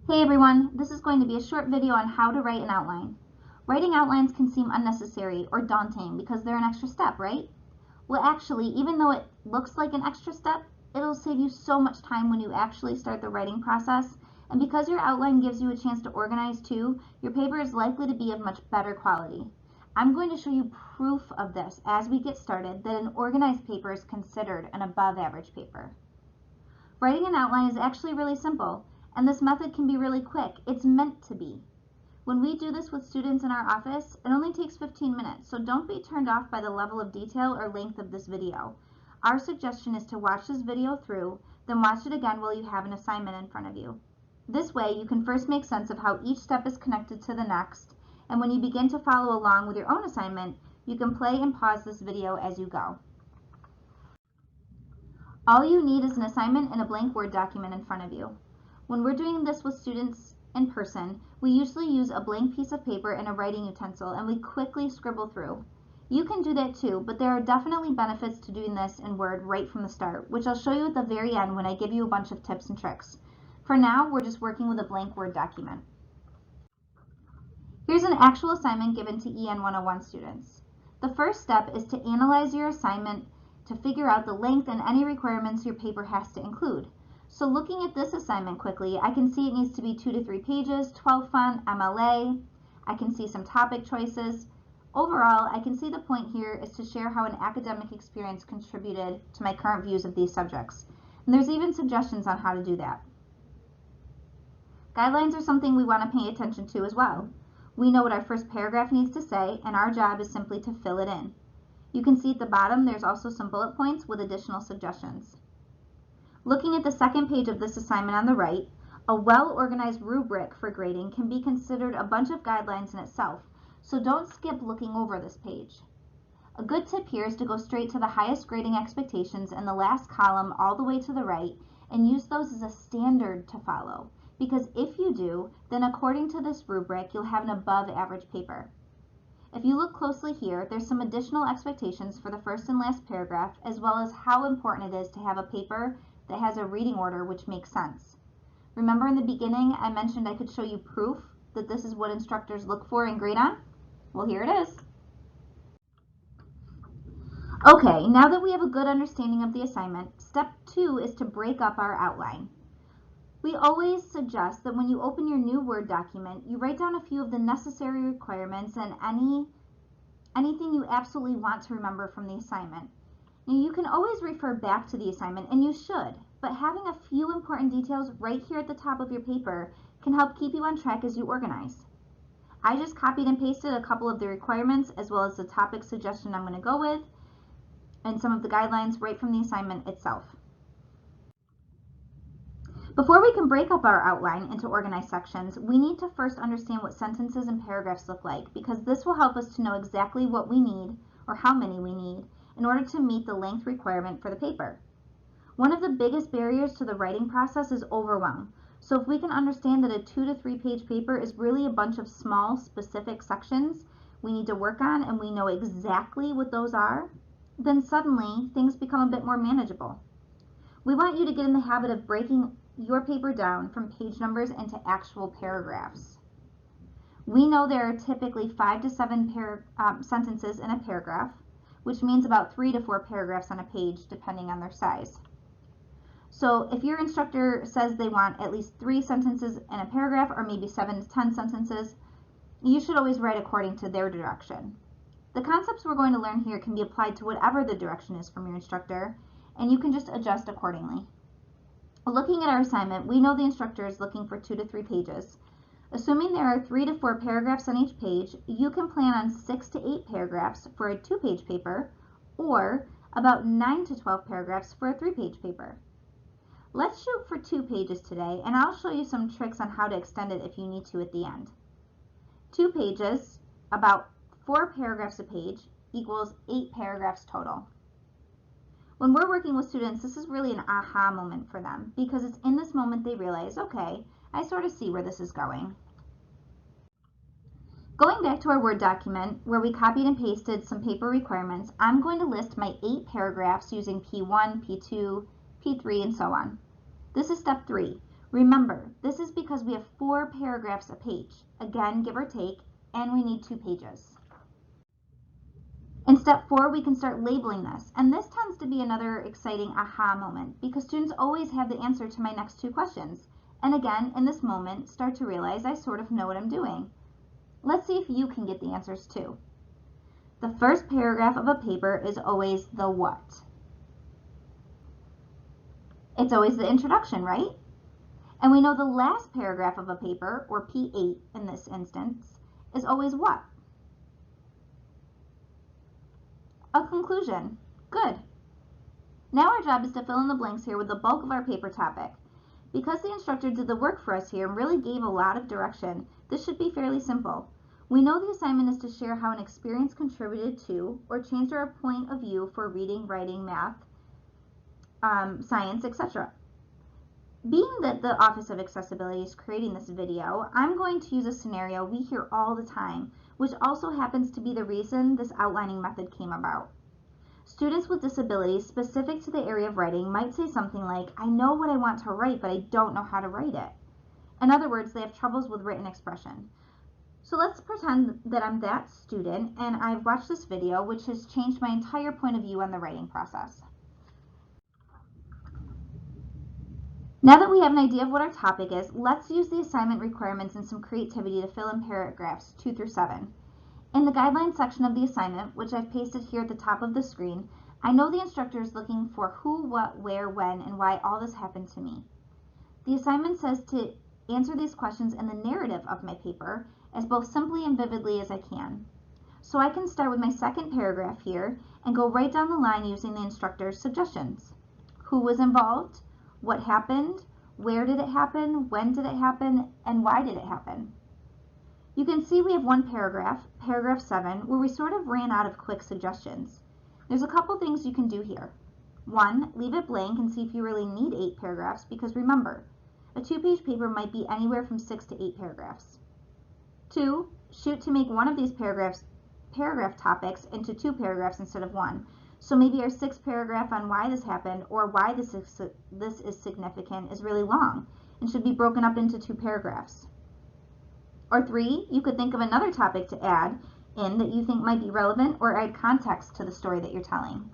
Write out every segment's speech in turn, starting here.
Hey everyone, this is going to be a short video on how to write an outline. Writing outlines can seem unnecessary or daunting because they're an extra step, right? Well, actually, even though it looks like an extra step, it'll save you so much time when you actually start the writing process. And because your outline gives you a chance to organize too, your paper is likely to be of much better quality. I'm going to show you proof of this as we get started that an organized paper is considered an above average paper. Writing an outline is actually really simple, and this method can be really quick. It's meant to be. When we do this with students in our office, it only takes 15 minutes, so don't be turned off by the level of detail or length of this video. Our suggestion is to watch this video through, then watch it again while you have an assignment in front of you. This way, you can first make sense of how each step is connected to the next, and when you begin to follow along with your own assignment, you can play and pause this video as you go. All you need is an assignment and a blank Word document in front of you. When we're doing this with students in person, we usually use a blank piece of paper and a writing utensil, and we quickly scribble through. You can do that too, but there are definitely benefits to doing this in Word right from the start, which I'll show you at the very end when I give you a bunch of tips and tricks. For now, we're just working with a blank Word document. Here's an actual assignment given to EN 101 students. The first step is to analyze your assignment to figure out the length and any requirements your paper has to include. So looking at this assignment quickly, I can see it needs to be 2 to 3 pages, 12 font, MLA. I can see some topic choices. Overall, I can see the point here is to share how an academic experience contributed to my current views of these subjects. And there's even suggestions on how to do that. Guidelines are something we want to pay attention to as well. We know what our first paragraph needs to say, and our job is simply to fill it in. You can see at the bottom there's also some bullet points with additional suggestions. Looking at the second page of this assignment on the right, a well-organized rubric for grading can be considered a bunch of guidelines in itself, so don't skip looking over this page. A good tip here is to go straight to the highest grading expectations in the last column all the way to the right and use those as a standard to follow, because if you do, then according to this rubric, you'll have an above average paper. If you look closely here, there's some additional expectations for the first and last paragraph, as well as how important it is to have a paper that has a reading order which makes sense. Remember in the beginning I mentioned I could show you proof that this is what instructors look for and grade on? Well, here it is. Okay, now that we have a good understanding of the assignment, step 2 is to break up our outline. We always suggest that when you open your new Word document, you write down a few of the necessary requirements and anything you absolutely want to remember from the assignment. Now, you can always refer back to the assignment, and you should, but having a few important details right here at the top of your paper can help keep you on track as you organize. I just copied and pasted a couple of the requirements as well as the topic suggestion I'm going to go with and some of the guidelines right from the assignment itself. Before we can break up our outline into organized sections, we need to first understand what sentences and paragraphs look like, because this will help us to know exactly what we need or how many we need in order to meet the length requirement for the paper. One of the biggest barriers to the writing process is overwhelm. So if we can understand that a 2 to 3 page paper is really a bunch of small specific sections we need to work on and we know exactly what those are, then suddenly things become a bit more manageable. We want you to get in the habit of breaking your paper down from page numbers into actual paragraphs. We know there are typically 5 to 7 sentences in a paragraph, which means about 3 to 4 paragraphs on a page depending on their size. So if your instructor says they want at least 3 sentences in a paragraph or maybe 7 to 10 sentences, you should always write according to their direction. The concepts we're going to learn here can be applied to whatever the direction is from your instructor, and you can just adjust accordingly. Looking at our assignment, we know the instructor is looking for 2 to 3 pages. Assuming there are 3 to 4 paragraphs on each page, you can plan on 6 to 8 paragraphs for a 2-page paper, or about 9 to 12 paragraphs for a 3-page paper. Let's shoot for 2 pages today, and I'll show you some tricks on how to extend it if you need to at the end. 2 pages, about 4 paragraphs a page, equals 8 paragraphs total. When we're working with students, this is really an aha moment for them, because it's in this moment they realize, okay, I sort of see where this is going. Going back to our Word document, where we copied and pasted some paper requirements, I'm going to list my 8 paragraphs using P1, P2, P3, and so on. This is step 3. Remember, this is because we have 4 paragraphs a page, again, give or take, and we need 2 pages. In step 4, we can start labeling this, and this tends to be another exciting aha moment because students always have the answer to my next 2 questions. And again, in this moment, start to realize I sort of know what I'm doing. Let's see if you can get the answers too. The first paragraph of a paper is always the what? It's always the introduction, right? And we know the last paragraph of a paper, or P8 in this instance, is always what? A conclusion. Good. Now our job is to fill in the blanks here with the bulk of our paper topic. Because the instructor did the work for us here and really gave a lot of direction, this should be fairly simple. We know the assignment is to share how an experience contributed to or changed our point of view for reading, writing, math, science, etc. Being that the Office of Accessibility is creating this video, I'm going to use a scenario we hear all the time, which also happens to be the reason this outlining method came about. Students with disabilities specific to the area of writing might say something like, I know what I want to write, but I don't know how to write it. In other words, they have troubles with written expression. So let's pretend that I'm that student and I've watched this video, which has changed my entire point of view on the writing process. Now that we have an idea of what our topic is, let's use the assignment requirements and some creativity to fill in paragraphs 2 through 7. In the guidelines section of the assignment, which I've pasted here at the top of the screen, I know the instructor is looking for who, what, where, when, and why all this happened to me. The assignment says to answer these questions in the narrative of my paper as both simply and vividly as I can. So I can start with my second paragraph here and go right down the line using the instructor's suggestions. Who was involved? What happened? Where did it happen? When did it happen? And why did it happen? You can see we have one paragraph, paragraph 7, where we sort of ran out of quick suggestions. There's a couple things you can do here. 1, leave it blank and see if you really need 8 paragraphs, because remember, a 2-page paper might be anywhere from 6 to 8 paragraphs. 2, shoot to make one of these paragraph topics into 2 paragraphs instead of 1. So maybe our 6th paragraph on why this happened or why this is significant is really long and should be broken up into 2 paragraphs. Or 3, you could think of another topic to add in that you think might be relevant or add context to the story that you're telling.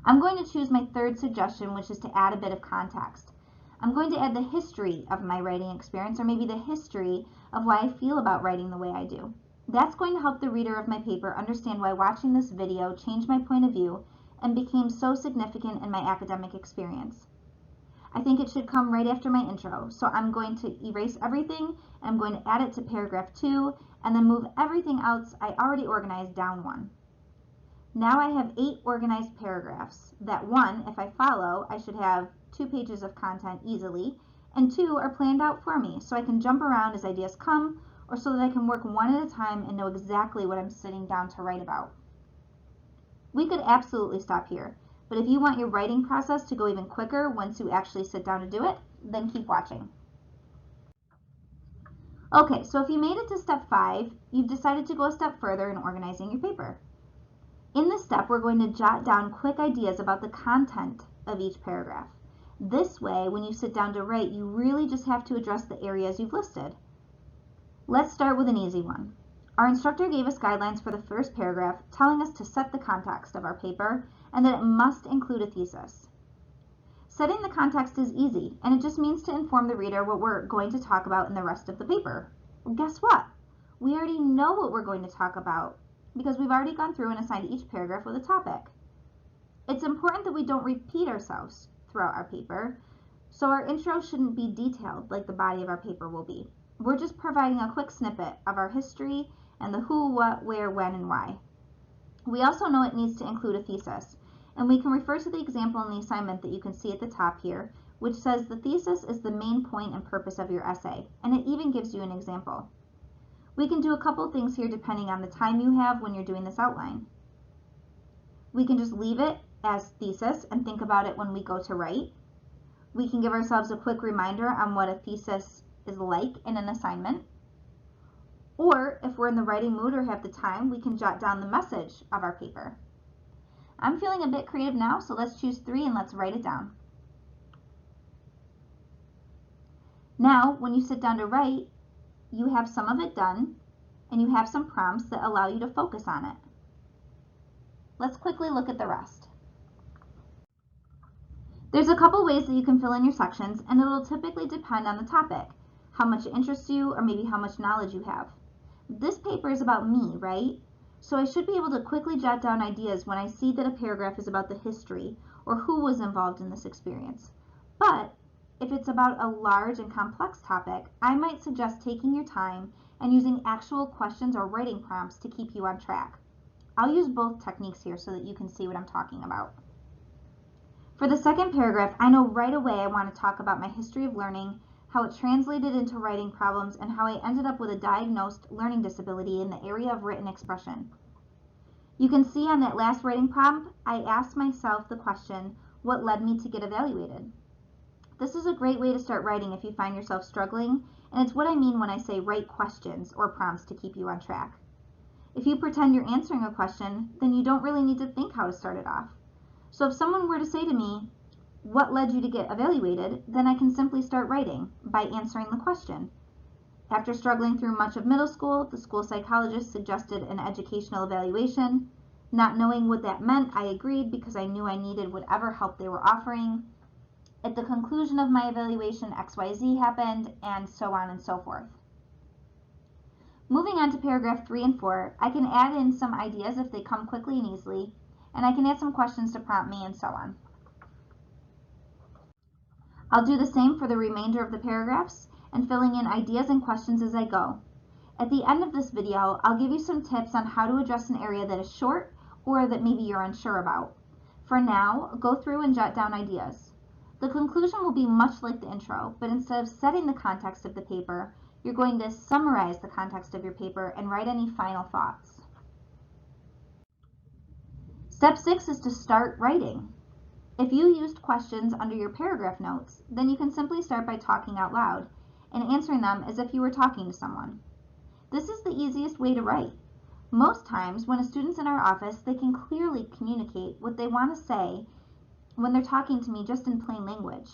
I'm going to choose my third suggestion, which is to add a bit of context. I'm going to add the history of my writing experience, or maybe the history of why I feel about writing the way I do. That's going to help the reader of my paper understand why watching this video changed my point of view and became so significant in my academic experience. I think it should come right after my intro, so I'm going to erase everything, and I'm going to add it to paragraph 2, and then move everything else I already organized down 1. Now I have 8 organized paragraphs that 1, if I follow, I should have 2 pages of content easily, and 2 are planned out for me, so I can jump around as ideas come, or so that I can work one at a time and know exactly what I'm sitting down to write about. We could absolutely stop here, but if you want your writing process to go even quicker once you actually sit down to do it, then keep watching. Okay, so if you made it to step 5, you've decided to go a step further in organizing your paper. In this step, we're going to jot down quick ideas about the content of each paragraph. This way, when you sit down to write, you really just have to address the areas you've listed. Let's start with an easy one. Our instructor gave us guidelines for the first paragraph, telling us to set the context of our paper and that it must include a thesis. Setting the context is easy, and it just means to inform the reader what we're going to talk about in the rest of the paper. Well, guess what? We already know what we're going to talk about because we've already gone through and assigned each paragraph with a topic. It's important that we don't repeat ourselves throughout our paper, so our intro shouldn't be detailed like the body of our paper will be. We're just providing a quick snippet of our history and the who, what, where, when, and why. We also know it needs to include a thesis, and we can refer to the example in the assignment that you can see at the top here, which says the thesis is the main point and purpose of your essay, and it even gives you an example. We can do a couple things here depending on the time you have when you're doing this outline. We can just leave it as thesis and think about it when we go to write. We can give ourselves a quick reminder on what a thesis is like in an assignment. Or if we're in the writing mood or have the time, we can jot down the message of our paper. I'm feeling a bit creative now, so let's choose 3 and let's write it down. Now, when you sit down to write, you have some of it done, and you have some prompts that allow you to focus on it. Let's quickly look at the rest. There's a couple ways that you can fill in your sections, and it'll typically depend on the topic, how much it interests you, or maybe how much knowledge you have. This paper is about me, right? So I should be able to quickly jot down ideas when I see that a paragraph is about the history or who was involved in this experience. But if it's about a large and complex topic, I might suggest taking your time and using actual questions or writing prompts to keep you on track. I'll use both techniques here so that you can see what I'm talking about. For the second paragraph, I know right away I want to talk about my history of learning, how it translated into writing problems, and how I ended up with a diagnosed learning disability in the area of written expression. You can see on that last writing prompt, I asked myself the question, what led me to get evaluated? This is a great way to start writing if you find yourself struggling, and it's what I mean when I say write questions or prompts to keep you on track. If you pretend you're answering a question, then you don't really need to think how to start it off. So if someone were to say to me, what led you to get evaluated, then I can simply start writing by answering the question. After struggling through much of middle school, the school psychologist suggested an educational evaluation. Not knowing what that meant, I agreed because I knew I needed whatever help they were offering. At the conclusion of my evaluation, XYZ happened, and so on and so forth. Moving on to paragraph 3 and 4, I can add in some ideas if they come quickly and easily, and I can add some questions to prompt me and so on. I'll do the same for the remainder of the paragraphs and filling in ideas and questions as I go. At the end of this video, I'll give you some tips on how to address an area that is short or that maybe you're unsure about. For now, go through and jot down ideas. The conclusion will be much like the intro, but instead of setting the context of the paper, you're going to summarize the context of your paper and write any final thoughts. Step 6 is to start writing. If you used questions under your paragraph notes, then you can simply start by talking out loud and answering them as if you were talking to someone. This is the easiest way to write. Most times, when a student's in our office, they can clearly communicate what they want to say when they're talking to me just in plain language.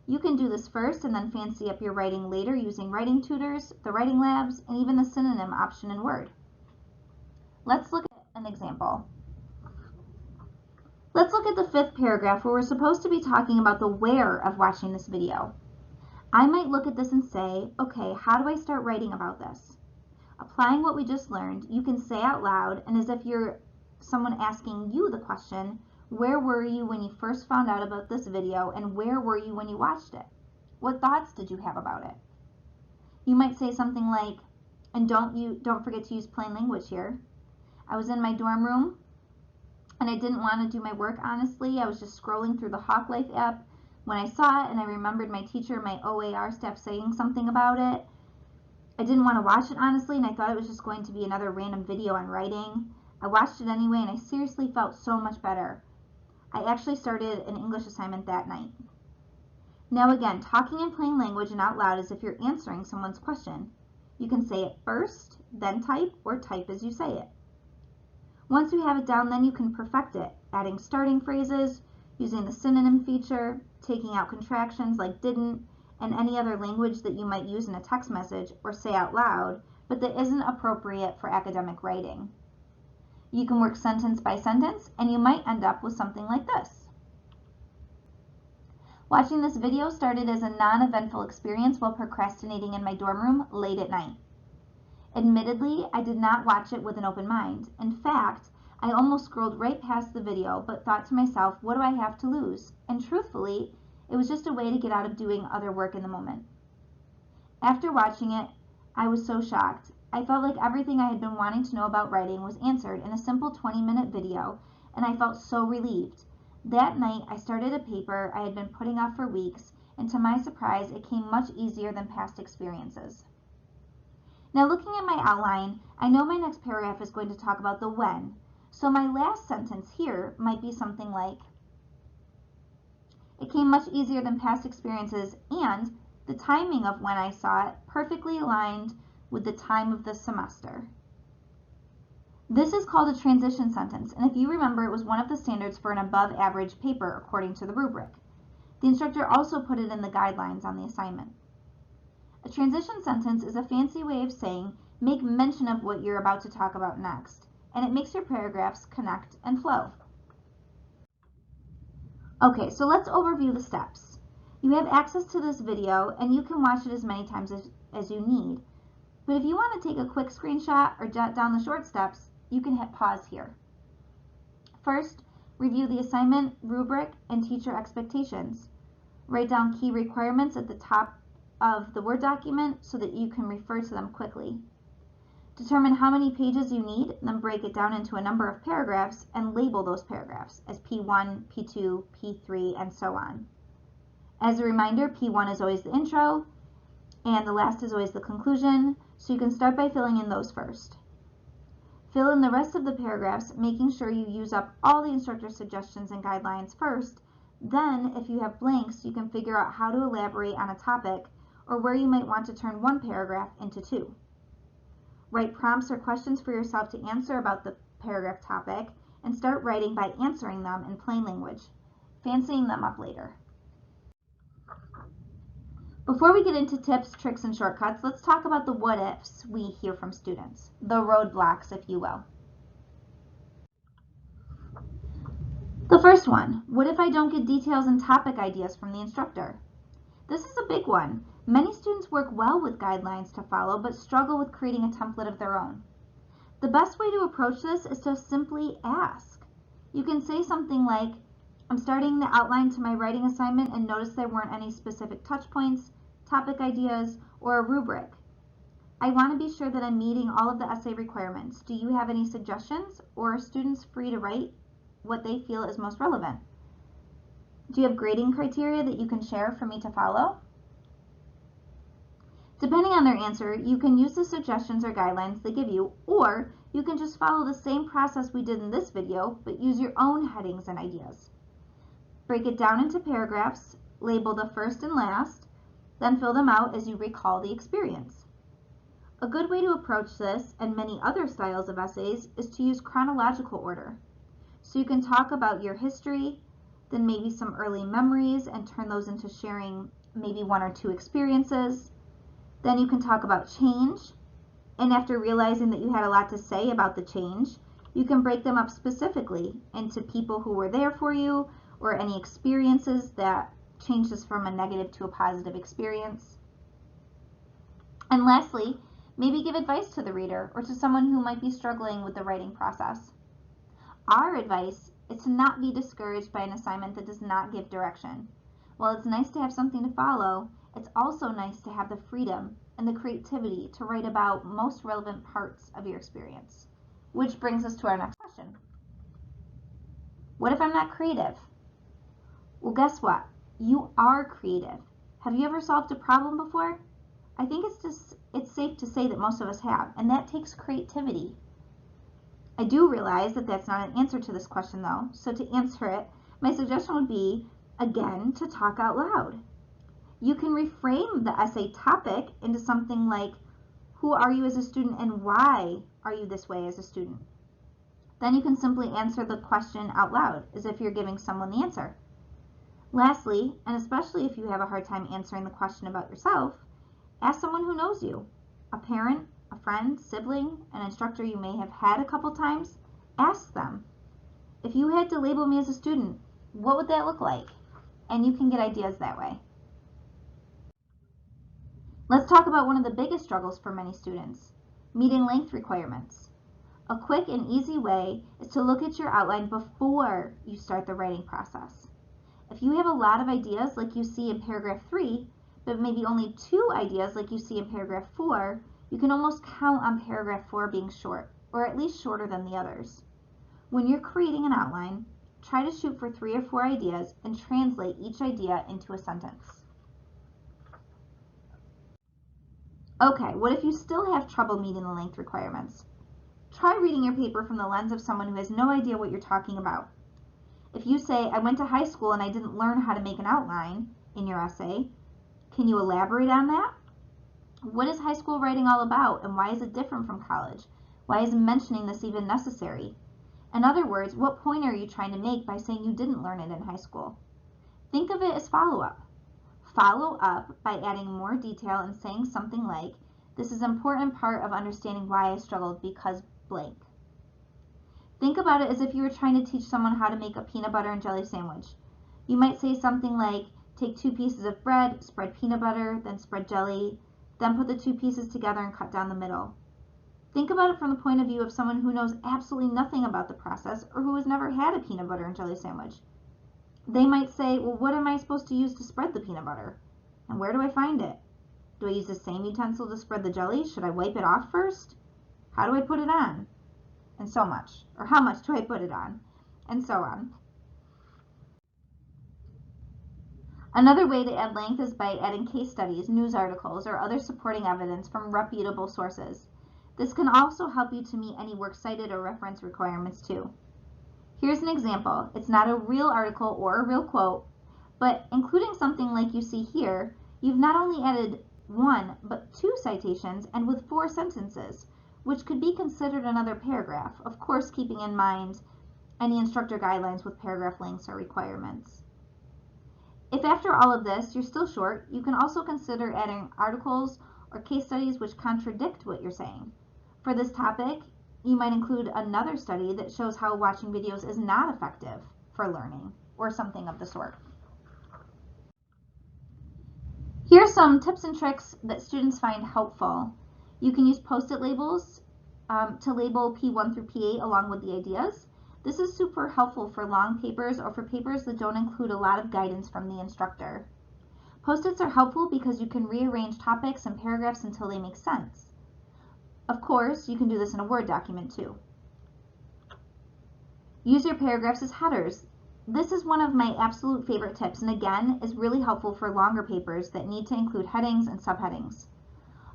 You can do this first and then fancy up your writing later using writing tutors, the writing labs, and even the synonym option in Word. Let's look at an example. Let's look at the 5th paragraph where we're supposed to be talking about the where of watching this video. I might look at this and say, okay, how do I start writing about this? Applying what we just learned, you can say out loud and as if you're someone asking you the question, where were you when you first found out about this video and where were you when you watched it? What thoughts did you have about it? You might say something like, and don't forget to use plain language here. I was in my dorm room and I didn't want to do my work honestly. I was just scrolling through the Hawk Life app when I saw it and I remembered my teacher and my OAR staff saying something about it. I didn't want to watch it honestly and I thought it was just going to be another random video on writing. I watched it anyway and I seriously felt so much better. I actually started an English assignment that night. Now again, talking in plain language and out loud as if you're answering someone's question. You can say it first, then type, or type as you say it. Once you have it down, then you can perfect it, adding starting phrases, using the synonym feature, taking out contractions like didn't, and any other language that you might use in a text message or say out loud, but that isn't appropriate for academic writing. You can work sentence by sentence, and you might end up with something like this. Watching this video started as a non-eventful experience while procrastinating in my dorm room late at night. Admittedly, I did not watch it with an open mind. In fact, I almost scrolled right past the video, but thought to myself, what do I have to lose? And truthfully, it was just a way to get out of doing other work in the moment. After watching it, I was so shocked. I felt like everything I had been wanting to know about writing was answered in a simple 20-minute video, and I felt so relieved. That night, I started a paper I had been putting off for weeks, and to my surprise, it came much easier than past experiences. Now looking at my outline, I know my next paragraph is going to talk about the when, so my last sentence here might be something like, it came much easier than past experiences and the timing of when I saw it perfectly aligned with the time of the semester. This is called a transition sentence, and if you remember, it was one of the standards for an above average paper according to the rubric. The instructor also put it in the guidelines on the assignment. A transition sentence is a fancy way of saying make mention of what you're about to talk about next, and it makes your paragraphs connect and flow. Okay, so let's overview the steps. You have access to this video and you can watch it as many times as you need. But if you want to take a quick screenshot or jot down the short steps, you can hit pause here. First, review the assignment, rubric, and teacher expectations. Write down key requirements at the top of the Word document so that you can refer to them quickly. Determine how many pages you need, then break it down into a number of paragraphs and label those paragraphs as P1, P2, P3, and so on. As a reminder, P1 is always the intro, and the last is always the conclusion, so you can start by filling in those first. Fill in the rest of the paragraphs, making sure you use up all the instructor's suggestions and guidelines first. Then, if you have blanks, you can figure out how to elaborate on a topic or where you might want to turn one paragraph into two. Write prompts or questions for yourself to answer about the paragraph topic and start writing by answering them in plain language, fancying them up later. Before we get into tips, tricks, and shortcuts, let's talk about the what-ifs we hear from students, the roadblocks, if you will. The first one, what if I don't get details and topic ideas from the instructor? This is a big one. Many students work well with guidelines to follow, but struggle with creating a template of their own. The best way to approach this is to simply ask. You can say something like, I'm starting the outline to my writing assignment and notice there weren't any specific touch points, topic ideas, or a rubric. I want to be sure that I'm meeting all of the essay requirements. Do you have any suggestions, or are students free to write what they feel is most relevant? Do you have grading criteria that you can share for me to follow? Depending on their answer, you can use the suggestions or guidelines they give you, or you can just follow the same process we did in this video, but use your own headings and ideas. Break it down into paragraphs, label the first and last, then fill them out as you recall the experience. A good way to approach this, and many other styles of essays, is to use chronological order. So you can talk about your history, then maybe some early memories, and turn those into sharing maybe one or two experiences. Then you can talk about change, and after realizing that you had a lot to say about the change, you can break them up specifically into people who were there for you, or any experiences that changed us from a negative to a positive experience. And lastly, maybe give advice to the reader or to someone who might be struggling with the writing process. Our advice is to not be discouraged by an assignment that does not give direction. While it's nice to have something to follow, it's also nice to have the freedom and the creativity to write about most relevant parts of your experience. Which brings us to our next question. What if I'm not creative? Well, guess what? You are creative. Have you ever solved a problem before? I think it's safe to say that most of us have, and that takes creativity. I do realize that that's not an answer to this question though, so to answer it, my suggestion would be, again, to talk out loud. You can reframe the essay topic into something like, who are you as a student and why are you this way as a student? Then you can simply answer the question out loud as if you're giving someone the answer. Lastly, and especially if you have a hard time answering the question about yourself, ask someone who knows you, a parent, a friend, sibling, an instructor you may have had a couple times. Ask them, if you had to label me as a student, what would that look like? And you can get ideas that way. Let's talk about one of the biggest struggles for many students, meeting length requirements. A quick and easy way is to look at your outline before you start the writing process. If you have a lot of ideas like you see in paragraph 3, but maybe only 2 ideas like you see in paragraph 4, you can almost count on paragraph 4 being short, or at least shorter than the others. When you're creating an outline, try to shoot for 3 or 4 ideas and translate each idea into a sentence. Okay, what if you still have trouble meeting the length requirements? Try reading your paper from the lens of someone who has no idea what you're talking about. If you say, I went to high school and I didn't learn how to make an outline in your essay, can you elaborate on that? What is high school writing all about and why is it different from college? Why is mentioning this even necessary? In other words, what point are you trying to make by saying you didn't learn it in high school? Think of it as follow-up. Follow up by adding more detail and saying something like, "This is an important part of understanding why I struggled because blank." Think about it as if you were trying to teach someone how to make a peanut butter and jelly sandwich. You might say something like, "Take 2 pieces of bread, spread peanut butter, then spread jelly, then put the 2 pieces together and cut down the middle." Think about it from the point of view of someone who knows absolutely nothing about the process or who has never had a peanut butter and jelly sandwich. They might say, "Well, what am I supposed to use to spread the peanut butter? And where do I find it? Do I use the same utensil to spread the jelly? Should I wipe it off first? How do I put it on?" And so much. Or how much do I put it on? And so on. Another way to add length is by adding case studies, news articles, or other supporting evidence from reputable sources. This can also help you to meet any works cited or reference requirements too. Here's an example. It's not a real article or a real quote, but including something like you see here, you've not only added 1, but 2 citations and with 4 sentences, which could be considered another paragraph, of course keeping in mind any instructor guidelines with paragraph lengths or requirements. If after all of this you're still short, you can also consider adding articles or case studies which contradict what you're saying. For this topic, you might include another study that shows how watching videos is not effective for learning, or something of the sort. Here are some tips and tricks that students find helpful. You can use post-it labels to label P1 through P8 along with the ideas. This is super helpful for long papers or for papers that don't include a lot of guidance from the instructor. Post-its are helpful because you can rearrange topics and paragraphs until they make sense. Of course, you can do this in a Word document too. Use your paragraphs as headers. This is one of my absolute favorite tips, and again, is really helpful for longer papers that need to include headings and subheadings.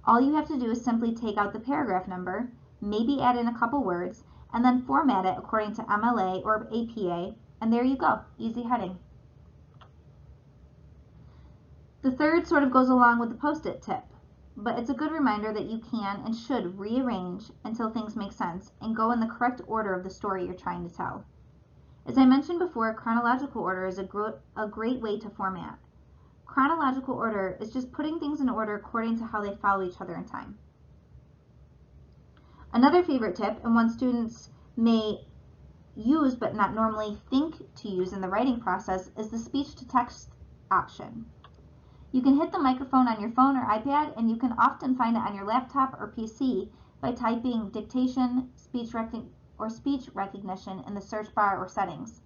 All you have to do is simply take out the paragraph number, maybe add in a couple words, and then format it according to MLA or APA, and there you go, easy heading. The third sort of goes along with the post-it tip, but it's a good reminder that you can and should rearrange until things make sense and go in the correct order of the story you're trying to tell. As I mentioned before, chronological order is a great way to format. Chronological order is just putting things in order according to how they follow each other in time. Another favorite tip, and one students may use but not normally think to use in the writing process, is the speech-to-text option. You can hit the microphone on your phone or iPad, and you can often find it on your laptop or PC by typing dictation, speech recognition in the search bar or settings.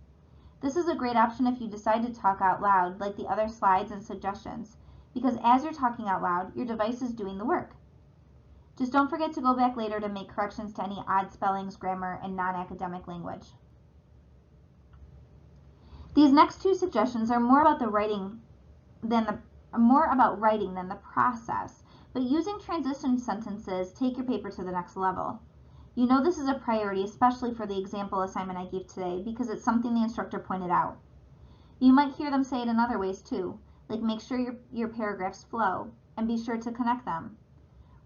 This is a great option if you decide to talk out loud, like the other slides and suggestions, because as you're talking out loud, your device is doing the work. Just don't forget to go back later to make corrections to any odd spellings, grammar, and non-academic language. These next 2 suggestions are more about writing than the process, but using transition sentences take your paper to the next level. You know this is a priority, especially for the example assignment I gave today, because it's something the instructor pointed out. You might hear them say it in other ways too, like make sure your paragraphs flow, and be sure to connect them.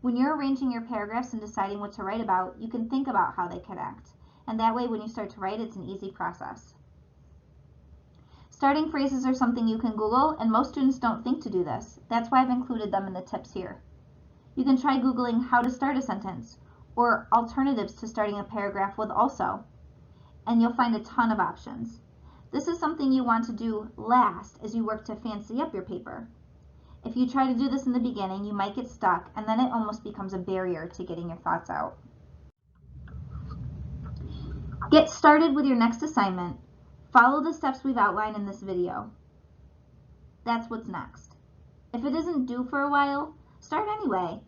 When you're arranging your paragraphs and deciding what to write about, you can think about how they connect, and that way when you start to write, it's an easy process. Starting phrases are something you can Google, and most students don't think to do this. That's why I've included them in the tips here. You can try Googling how to start a sentence, or alternatives to starting a paragraph with also, and you'll find a ton of options. This is something you want to do last as you work to fancy up your paper. If you try to do this in the beginning, you might get stuck, and then it almost becomes a barrier to getting your thoughts out. Get started with your next assignment. Follow the steps we've outlined in this video. That's what's next. If it isn't due for a while, start anyway.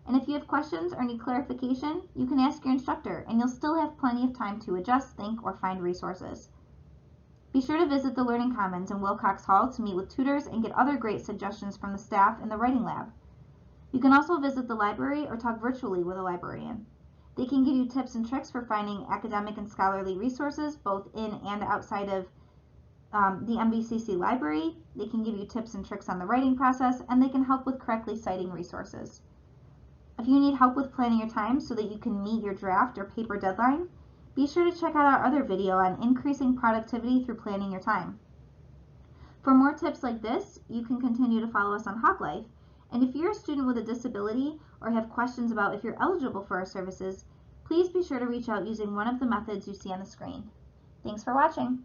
And if you have questions or need clarification, you can ask your instructor, and you'll still have plenty of time to adjust, think, or find resources. Be sure to visit the Learning Commons in Wilcox Hall to meet with tutors and get other great suggestions from the staff in the Writing Lab. You can also visit the library or talk virtually with a librarian. They can give you tips and tricks for finding academic and scholarly resources both in and outside of the MVCC library. They can give you tips and tricks on the writing process, and they can help with correctly citing resources. If you need help with planning your time so that you can meet your draft or paper deadline, be sure to check out our other video on increasing productivity through planning your time. For more tips like this, you can continue to follow us on Hawk Life. And if you're a student with a disability or have questions about if you're eligible for our services, please be sure to reach out using one of the methods you see on the screen. Thanks for watching.